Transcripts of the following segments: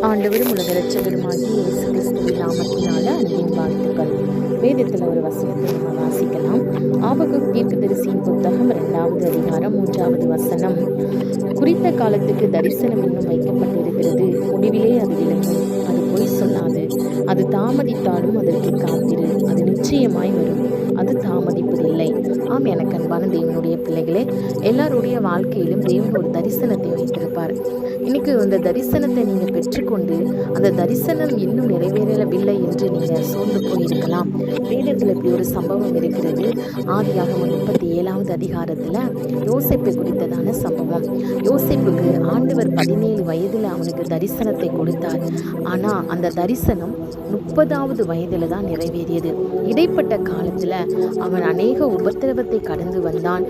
ஆண்டவரும் உலக இரட்சகருமாகிய இயேசு கிறிஸ்துவின் நாமத்தினால அன்பின் வாழ்த்துக்கள். வேதத்தில் ஒரு வசனத்தை நம்ம வாசிக்கலாம். ஆபகுக் தீர்க்கதரிசியின் புத்தகம் 2வது அதிகாரம் 3வது வசனம். குறித்த காலத்துக்கு தரிசனம் இன்னும் வைக்கப்பட்டிருக்கிறது, முடிவிலே அது விளங்கும். அது பொய் சொல்லாது. அது தாமதித்தாலும் அதற்கு காத்திரு, அது நிச்சயமாய் வரும், அது தாமதிப்பதில்லை. ஆம், எனக்கு அன்பான தேவனுடைய பிள்ளைகளே, எல்லாருடைய வாழ்க்கையிலும் தேவன் ஒரு தரிசனத்தை வைத்திருப்பார். இன்னைக்கு அந்த தரிசனத்தை நீங்கள் பெற்றுக்கொண்டு அந்த தரிசனம் இன்னும் நிறைவேறவில்லை என்று நீங்கள் சோர்ந்து போயிருக்கலாம். வேதத்தில் இப்படி ஒரு சம்பவம் இருக்கிறது. ஆதியாகமம் 37வது அதிகாரத்தில் யோசேப்பை குறித்ததான சம்பவம். யோசேப்புக்கு ஆண்டவர் 17 வயதில் அவனுக்கு தரிசனத்தை கொடுத்தார். ஆனால் அந்த தரிசனம் 30வது வயதில் தான் நிறைவேறியது. இடைப்பட்ட காலத்தில் அவன் அநேக உபத்திரவத்தை கடந்து வந்தான்.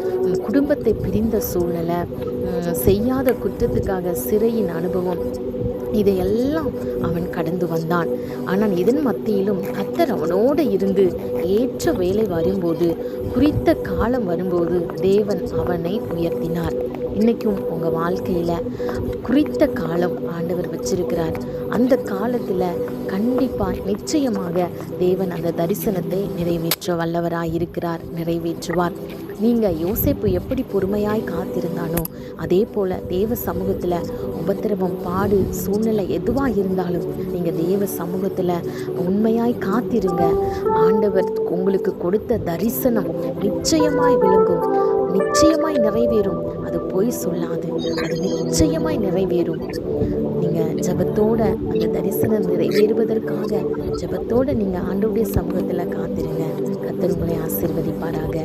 குடும்பத்தை பிரிந்த சூழ்நிலை, செய்யாத குற்றத்துக்காக சிறையின் அனுபவம், இதையெல்லாம் அவன் கடந்து வந்தான். ஆனால் இதன் மத்தியிலும் கர்த்தர் அவனோடு இருந்து ஏற்ற வேலை வரும்போது, குறித்த காலம் வரும்போது தேவன் அவனை உயர்த்தினார். இன்றைக்கும் உங்கள் வாழ்க்கையில் குறித்த காலம் ஆண்டவர் வச்சிருக்கிறார். அந்த காலத்தில் கண்டிப்பாக நிச்சயமாக தேவன் அந்த தரிசனத்தை நிறைவேற்ற வல்லவராயிருக்கிறார், நிறைவேற்றுவார். நீங்கள் யோசேப்பு எப்படி பொறுமையாய் காத்திருந்தானோ அதே போல் தேவ சமூகத்தில் உபத்திரவம், பாடு, சூழ்நிலை எதுவாக இருந்தாலும் நீங்கள் தேவ சமூகத்தில் உண்மையாய் காத்திருங்க. ஆண்டவர் உங்களுக்கு கொடுத்த தரிசனம் நிச்சயமாய் விளங்கும், நிச்சயமாய் நிறைவேறும். அது பொய் சொல்லாது, அது நிச்சயமாய் நிறைவேறும். நீங்கள் ஜெபத்தோட அந்த தரிசனம் நிறைவேறுவதற்காக ஜெபத்தோடு நீங்கள் ஆண்டவருடைய சமூகத்தில் காத்திருங்க. கர்த்தர் உங்களை ஆசீர்வதிப்பாராக.